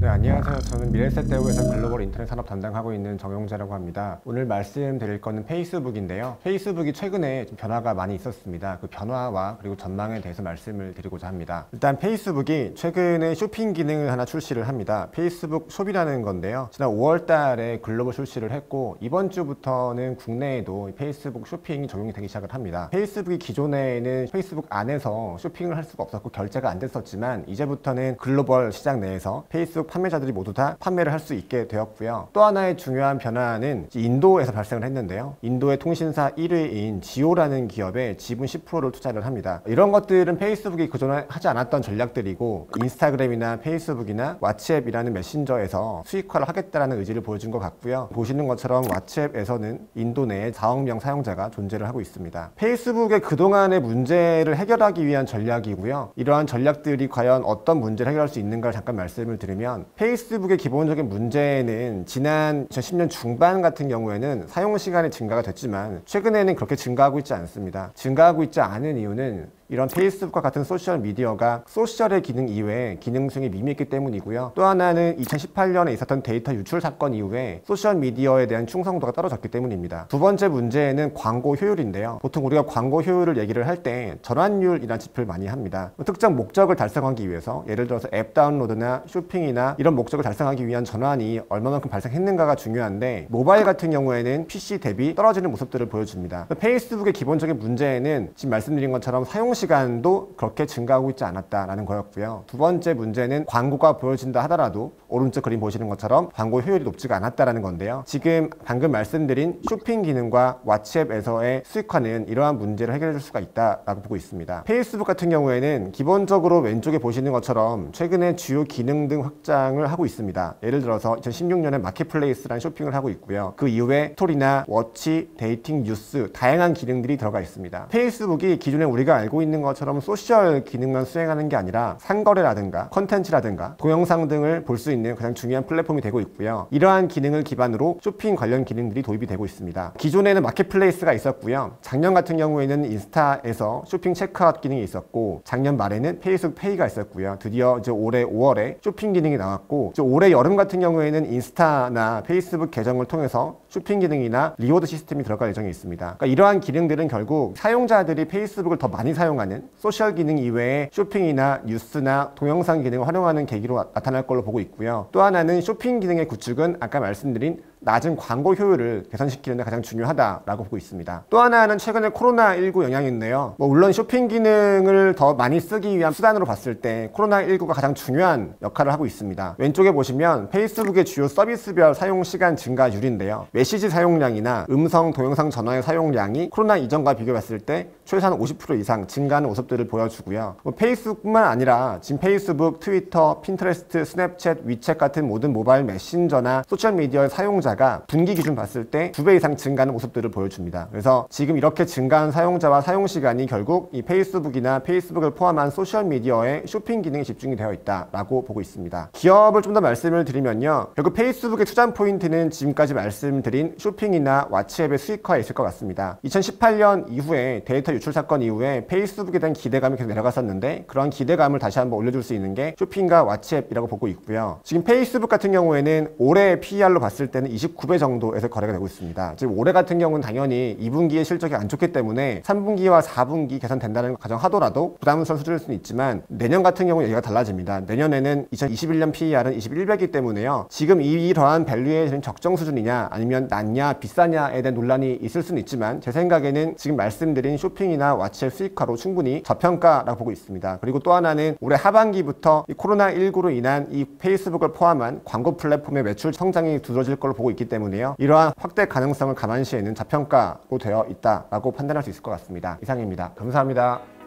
네, 안녕하세요. 저는 미래에셋대우에서 글로벌 인터넷 산업 담당하고 있는 정용재라고 합니다. 오늘 말씀드릴 거는 페이스북인데요. 페이스북이 최근에 좀 변화가 많이 있었습니다. 그 변화와 그리고 전망에 대해서 말씀을 드리고자 합니다. 일단 페이스북이 최근에 쇼핑 기능을 하나 출시를 합니다. 페이스북 숍이라는 건데요. 지난 5월 달에 글로벌 출시를 했고 이번 주부터는 국내에도 페이스북 쇼핑이 적용이 되기 시작을 합니다. 페이스북이 기존에는 페이스북 안에서 쇼핑을 할 수가 없었고 결제가 안 됐었지만 이제부터는 글로벌 시장 내에서 페이스북 판매자들이 모두 다 판매를 할 수 있게 되었고요. 또 하나의 중요한 변화는 인도에서 발생을 했는데요. 인도의 통신사 1위인 지오라는 기업에 지분 10%를 투자를 합니다. 이런 것들은 페이스북이 그전에 하지 않았던 전략들이고 인스타그램이나 페이스북이나 왓츠앱이라는 메신저에서 수익화를 하겠다는 의지를 보여준 것 같고요. 보시는 것처럼 왓츠앱에서는 인도 내에 4억 명 사용자가 존재를 하고 있습니다. 페이스북의 그동안의 문제를 해결하기 위한 전략이고요. 이러한 전략들이 과연 어떤 문제를 해결할 수 있는가를 잠깐 말씀을 드리면 페이스북의 기본적인 문제는 지난 2010년 중반 같은 경우에는 사용 시간이 증가가 됐지만 최근에는 그렇게 증가하고 있지 않습니다. 증가하고 있지 않은 이유는 이런 페이스북과 같은 소셜미디어가 소셜의 기능 이외에 기능성이 미미했기 때문이고요. 또 하나는 2018년에 있었던 데이터 유출 사건 이후에 소셜미디어에 대한 충성도가 떨어졌기 때문입니다. 두 번째 문제는 광고 효율인데요. 보통 우리가 광고 효율을 얘기를 할 때 전환율이라는 지표를 많이 합니다. 특정 목적을 달성하기 위해서 예를 들어서 앱 다운로드나 쇼핑이나 이런 목적을 달성하기 위한 전환이 얼마만큼 발생했는가가 중요한데 모바일 같은 경우에는 PC 대비 떨어지는 모습들을 보여줍니다. 페이스북의 기본적인 문제는 지금 말씀드린 것처럼 사용 시간도 그렇게 증가하고 있지 않았다라는 거였고요. 두 번째 문제는 광고가 보여진다 하더라도 오른쪽 그림 보시는 것처럼 광고 효율이 높지가 않았다라는 건데요. 지금 방금 말씀드린 쇼핑 기능과 왓츠앱에서의 수익화는 이러한 문제를 해결해 줄 수가 있다라고 보고 있습니다. 페이스북 같은 경우에는 기본적으로 왼쪽에 보시는 것처럼 최근에 주요 기능 등 확장을 하고 있습니다. 예를 들어서 2016년에 마켓플레이스라는 쇼핑을 하고 있고요. 그 이후에 스토리나 워치, 데이팅, 뉴스 다양한 기능들이 들어가 있습니다. 페이스북이 기존에 우리가 알고 있는 것처럼 소셜 기능만 수행하는 게 아니라 상거래라든가 컨텐츠라든가 동영상 등을 볼 수 있는 가장 중요한 플랫폼이 되고 있고요. 이러한 기능을 기반으로 쇼핑 관련 기능들이 도입이 되고 있습니다. 기존에는 마켓플레이스가 있었고요. 작년 같은 경우에는 인스타에서 쇼핑 체크아웃 기능이 있었고 작년 말에는 페이스북 페이가 있었고요. 드디어 이제 올해 5월에 쇼핑 기능이 나왔고 이제 올해 여름 같은 경우에는 인스타나 페이스북 계정을 통해서 쇼핑 기능이나 리워드 시스템이 들어갈 예정이 있습니다. 그러니까 이러한 기능들은 결국 사용자들이 페이스북을 더 많이 사용하는 소셜 기능 이외에 쇼핑이나 뉴스나 동영상 기능을 활용하는 계기로 나타날 걸로 보고 있고요. 또 하나는 쇼핑 기능의 구축은 아까 말씀드린 낮은 광고 효율을 개선시키는 데 가장 중요하다라고 보고 있습니다. 또 하나는 최근에 코로나19 영향인데요. 물론 쇼핑 기능을 더 많이 쓰기 위한 수단으로 봤을 때 코로나19가 가장 중요한 역할을 하고 있습니다. 왼쪽에 보시면 페이스북의 주요 서비스별 사용 시간 증가율인데요. 메시지 사용량이나 음성, 동영상 전화의 사용량이 코로나 이전과 비교했을 때 최소한 50% 이상 증가하는 모습들을 보여주고요. 페이스북뿐만 아니라 지금 페이스북, 트위터, 핀터레스트, 스냅챗, 위챗 같은 모든 모바일 메신저나 소셜미디어의 사용자가 분기 기준 봤을 때 2배 이상 증가하는 모습들을 보여줍니다. 그래서 지금 이렇게 증가한 사용자와 사용 시간이 결국 이 페이스북이나 페이스북을 포함한 소셜미디어의 쇼핑 기능에 집중이 되어 있다라고 보고 있습니다. 기업을 좀 더 말씀을 드리면요. 결국 페이스북의 투자 포인트는 지금까지 말씀드린 쇼핑이나 왓츠앱의 수익화에 있을 것 같습니다. 2018년 이후에 데이터 유출 사건 이후에 페이스북에 대한 기대감이 계속 내려갔었는데 그런 기대감을 다시 한번 올려줄 수 있는 게 쇼핑과 왓츠앱이라고 보고 있고요. 지금 페이스북 같은 경우에는 올해 PER로 봤을 때는 29배 정도에서 거래가 되고 있습니다. 지금 올해 같은 경우는 당연히 2분기의 실적이 안 좋기 때문에 3분기와 4분기 개선된다는 걸 가정하더라도 부담스러운 수준일 수는 있지만 내년 같은 경우 얘기가 달라집니다. 내년에는 2021년 PER은 21배이기 때문에요. 지금 이러한 밸류에이션이 적정 수준이냐 아니면 낮냐 비싸냐에 대한 논란이 있을 수는 있지만 제 생각에는 지금 말씀드린 쇼핑이나 왓츠앱 수익화로 충분히 저평가라고 보고 있습니다. 그리고 또 하나는 올해 하반기부터 이 코로나19로 인한 이 페이스북을 포함한 광고 플랫폼의 매출 성장이 두드러질 걸로 보고 있기 때문에요. 이러한 확대 가능성을 감안시에는 저평가로 되어 있다라고 판단할 수 있을 것 같습니다. 이상입니다. 감사합니다.